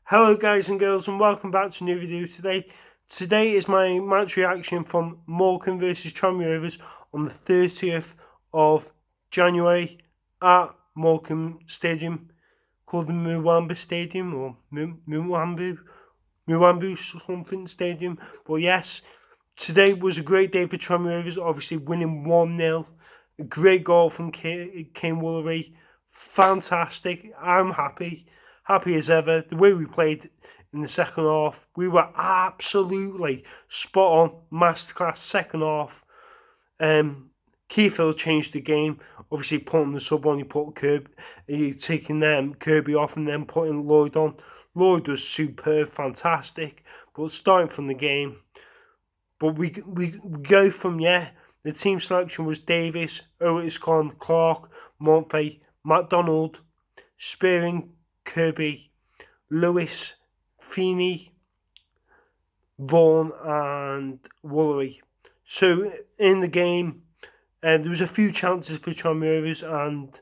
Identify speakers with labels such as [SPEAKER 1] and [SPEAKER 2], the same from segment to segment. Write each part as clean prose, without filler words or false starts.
[SPEAKER 1] Hello guys and girls and welcome back to a new video today. Today is my match reaction from Morecambe versus Tranmere on the 30th of January at Morecambe Stadium, called the Muwamba Stadium or Muwambu something stadium. But yes, today was a great day for Tranmere, obviously winning 1-0. A great goal from Kane Woolery. Fantastic. I'm happy as ever. The way we played in the second half, we were absolutely spot on. Masterclass second half. Keith changed the game. Obviously, putting the sub on, you taking Kirby off and then putting Lloyd on. Lloyd was superb, fantastic. But starting from the game, but we go from The team selection was Davis, Otis Con, Clark, Monfey, MacDonald, Spearing, Kirby, Lewis, Feeney, Vaughan, and Woolery. So in the game, there was a few chances for Tranmere, and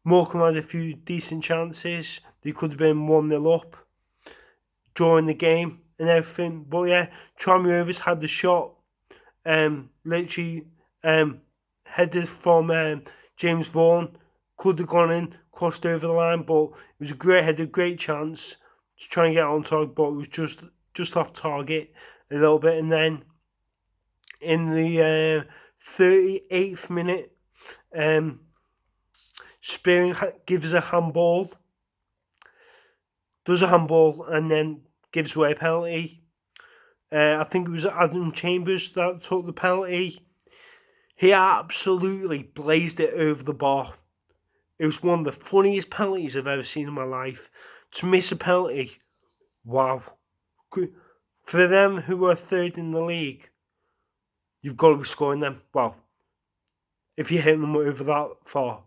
[SPEAKER 1] Morecambe had a few decent chances. They could have been 1-0 up during the game and everything. But yeah, Tranmere had the shot, literally headed from James Vaughan. Could have gone in, crossed over the line, but it was a great header, great chance to try and get on target, but it was just off target a little bit. And then in the 38th minute, Spearing gives a handball, does a handball, and then gives away a penalty. I think it was Adam Chambers that took the penalty. He absolutely blazed it over the bar. It was one of the funniest penalties I've ever seen in my life. To miss a penalty, wow. For them who are third in the league, you've got to be scoring them. Well, if you hit them over that far.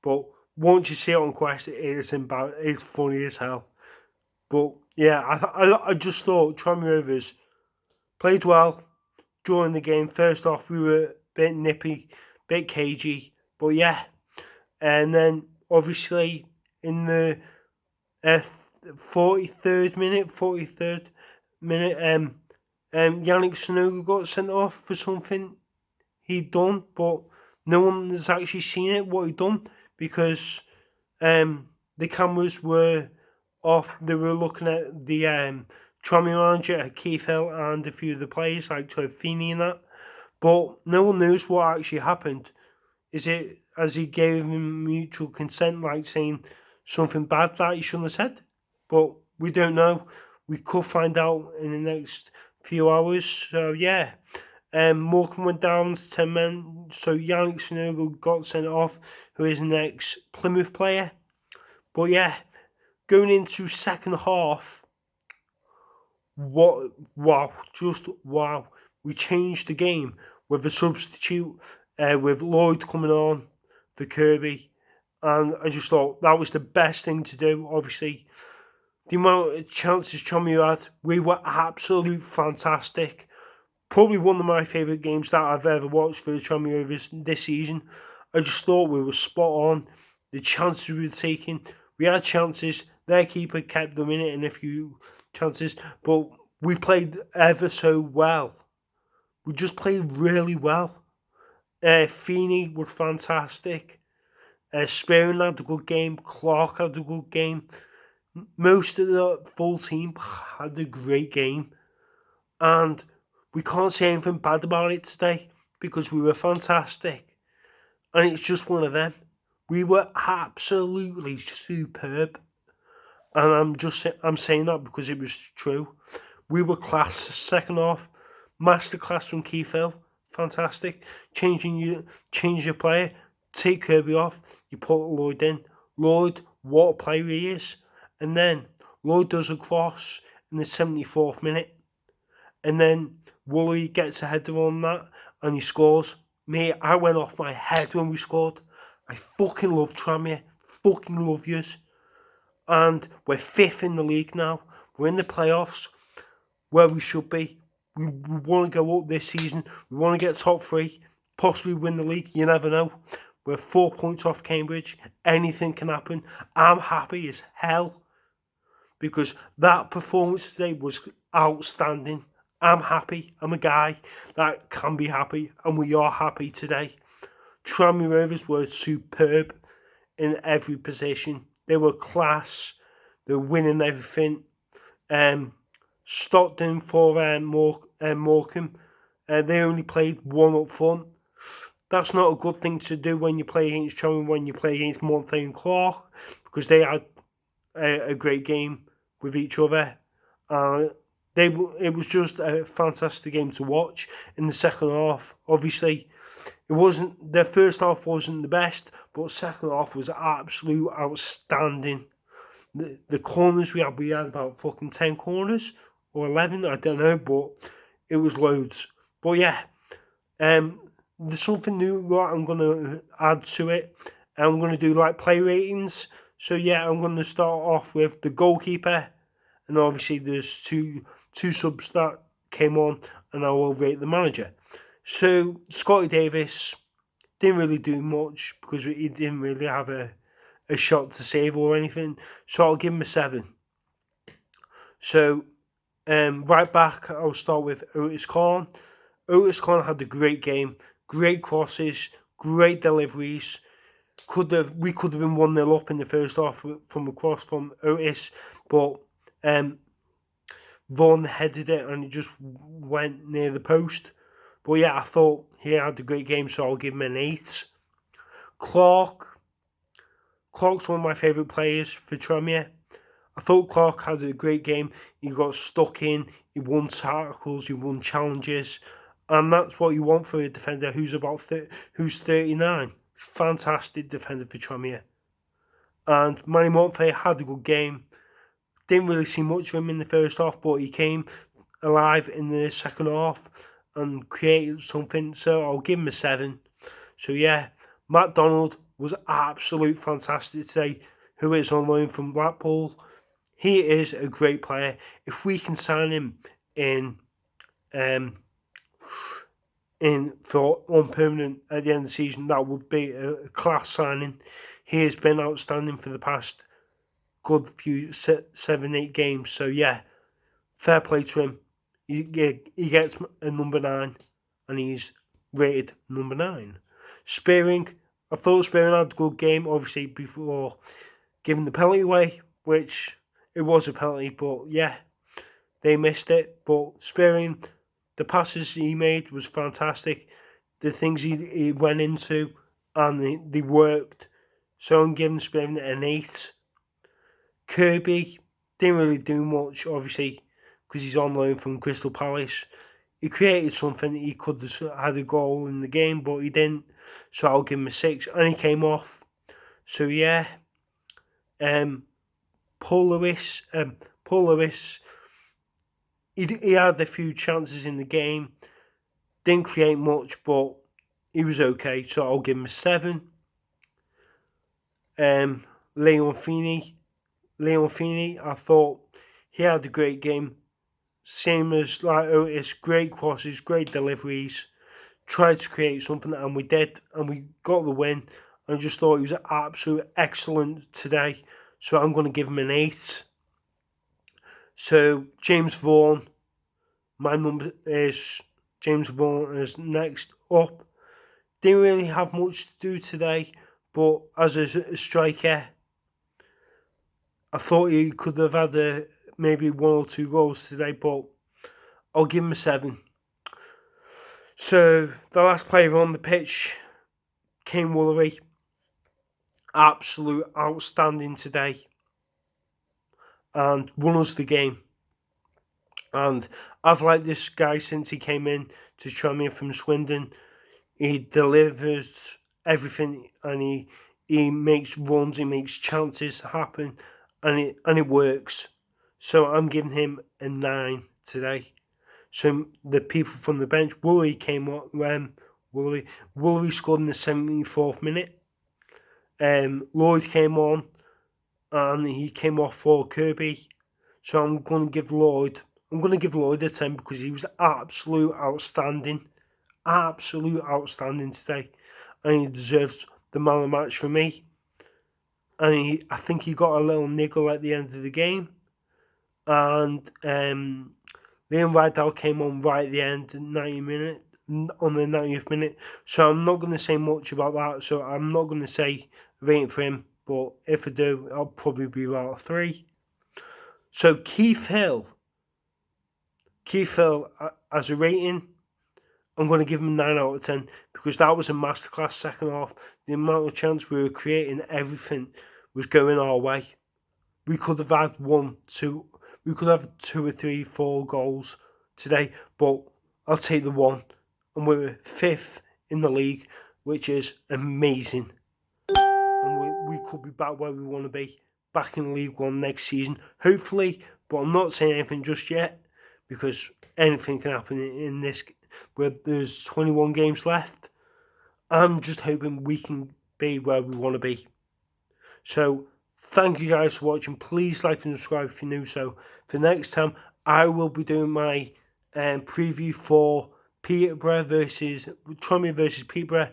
[SPEAKER 1] But once you see it on Quest, it's funny as hell. But yeah, I just thought Tranmere played well during the game. First off, we were a bit nippy, bit cagey. But yeah. And then obviously in the 43rd minute, Yannick Sonogo got sent off for something he'd done, but no one has actually seen it, what he'd done, because the cameras were off. They were looking at the Tranmere manager, Keith Hill, and a few of the players, like Feeney and that, but no one knows what actually happened. Is it as he gave him mutual consent, like saying something bad that he shouldn't have said? But we don't know. We could find out in the next few hours. So yeah, Morecambe went down to 10 men. So Yannick Sonogo got sent off, who is an ex-Plymouth player. But yeah, going into second half, just wow. We changed the game with a substitute, with Lloyd coming on for Kirby, and I just thought that was the best thing to do. Obviously, the amount of chances Tranmere had, we were absolutely fantastic. Probably one of my favourite games that I've ever watched for the Tranmere this season. I just thought we were spot on. The chances we were taking, we had chances. Their keeper kept them in it in a few chances, but we played ever so well. We just played really well. Feeney was fantastic. Spearing had a good game. Clark had a good game. Most of the full team had a great game. And we can't say anything bad about it today because we were fantastic. And it's just one of them. We were absolutely superb. And I'm saying that because it was true. We were class second half. Masterclass from Keith Hill. Fantastic. Change your player. Take Kirby off. You put Lloyd in. Lloyd, what a player he is. And then Lloyd does a cross in the 74th minute. And then Woolery gets a header on that and he scores. Mate, I went off my head when we scored. I fucking love Tranmere. Fucking love yous. And we're 5th in the league now. We're in the playoffs where we should be. We want to go up this season. We want to get top 3, possibly win the league. You never know. We're 4 points off Cambridge. Anything can happen. I'm happy as hell. because that performance today was outstanding. I'm happy. I'm a guy that can be happy, and we are happy today. Tranmere Rovers were superb in every position. They were class. They were winning everything. Stockton for Morecambe, they only played one up front. That's not a good thing to do when you play against Tranmere, when you play against Montfort and Clark, because they had a great game with each other. It was just a fantastic game to watch in the second half. Obviously, the first half wasn't the best, but second half was absolute outstanding. The corners we had about fucking 10 corners or 11, I don't know, but it was loads. But yeah, there's something new that I'm going to add to it. I'm going to do like play ratings. So yeah, I'm going to start off with the goalkeeper, and obviously there's two subs that came on, and I will rate the manager. So Scotty Davis didn't really do much because he didn't really have a shot to save or anything. So I'll give him a 7. So right back, I'll start with Otis Khan. Otis Khan had a great game, great crosses, great deliveries. We could have been 1-0 up in the first half from a cross from Otis, but Vaughan headed it and it just went near the post. But yeah, I thought he had a great game, so I'll give him an 8. Clark's one of my favourite players for Tranmere. I thought Clark had a great game. He got stuck in, he won tackles, he won challenges, and that's what you want for a defender who's who's 39. Fantastic defender for Tranmere. And Manny Montfort had a good game. Didn't really see much of him in the first half, but he came alive in the second half and created something. So I'll give him a 7. So yeah, Matt Donald was absolute fantastic today. Who is on loan from Blackpool? He is a great player. If we can sign him in for on permanent at the end of the season, that would be a class signing. He has been outstanding for the past good few 7-8 games. So yeah, fair play to him. He gets a number 9, and he's rated number 9. Spearing, I thought Spearing had a good game, obviously before giving the penalty away, which it was a penalty, but yeah, they missed it. But Spearing, the passes he made was fantastic. The things he went into, and they worked. So I'm giving Spearing an 8. Kirby didn't really do much, obviously, because he's on loan from Crystal Palace. He created something. He could have had a goal in the game, but he didn't. So I'll give him a 6. And he came off. So yeah, Paul Lewis, he had a few chances in the game. Didn't create much, but he was okay. So I'll give him a 7. Leon Feeney, I thought he had a great game. Same as like Otis, great crosses, great deliveries. Tried to create something, and we did, and we got the win. I just thought he was absolutely excellent today. So I'm going to give him an 8. So James Vaughan, my number is James Vaughan is next up. Didn't really have much to do today, but as a striker, I thought he could have had maybe 1 or 2 goals today, but I'll give him a 7. So the last player on the pitch, Kane Woolery, absolute outstanding today, and won us the game. And I've liked this guy since he came in to Tranmere from Swindon. He delivers everything, and he makes runs, he makes chances happen, and it works. So I'm giving him a 9 today. So the people from the bench, Woolery came on. Woolery scored in the 74th minute. Lloyd came on, and he came off for Kirby. So I'm going to give Lloyd a 10 because he was absolute outstanding today, and he deserves the man of the match for me. And I think he got a little niggle at the end of the game, and Liam Rydell came on right at the end, 90 minute, on the 90th minute. So I'm not going to say much about that. So I'm not going to say rating for him, but if I do, I'll probably be about 3. So Keith Hill, as a rating, I'm going to give him a 9 out of 10 because that was a masterclass second half. The amount of chance we were creating, everything was going our way. We could have had 1, 2, we could have 2 or 3, 4 goals today, but I'll take the 1. And we're 5th in the league, which is amazing. And we could be back where we want to be, back in League One next season, hopefully. But I'm not saying anything just yet because anything can happen in this, where there's 21 games left. I'm just hoping we can be where we want to be. So thank you guys for watching. Please like and subscribe if you're new. So for next time, I will be doing my preview for Peterborough versus Tranmere versus Peterborough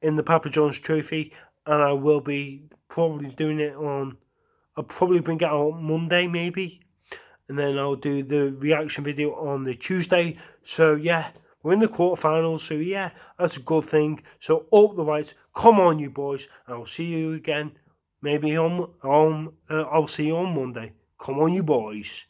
[SPEAKER 1] in the Papa John's Trophy, and I will be probably doing it on. I'll probably bring it out on Monday maybe, and then I'll do the reaction video on the Tuesday. So yeah, we're in the quarterfinals. So yeah, that's a good thing. So up the Whites, come on you boys, and I'll see you again. Maybe I'll see you on Monday. Come on, you boys.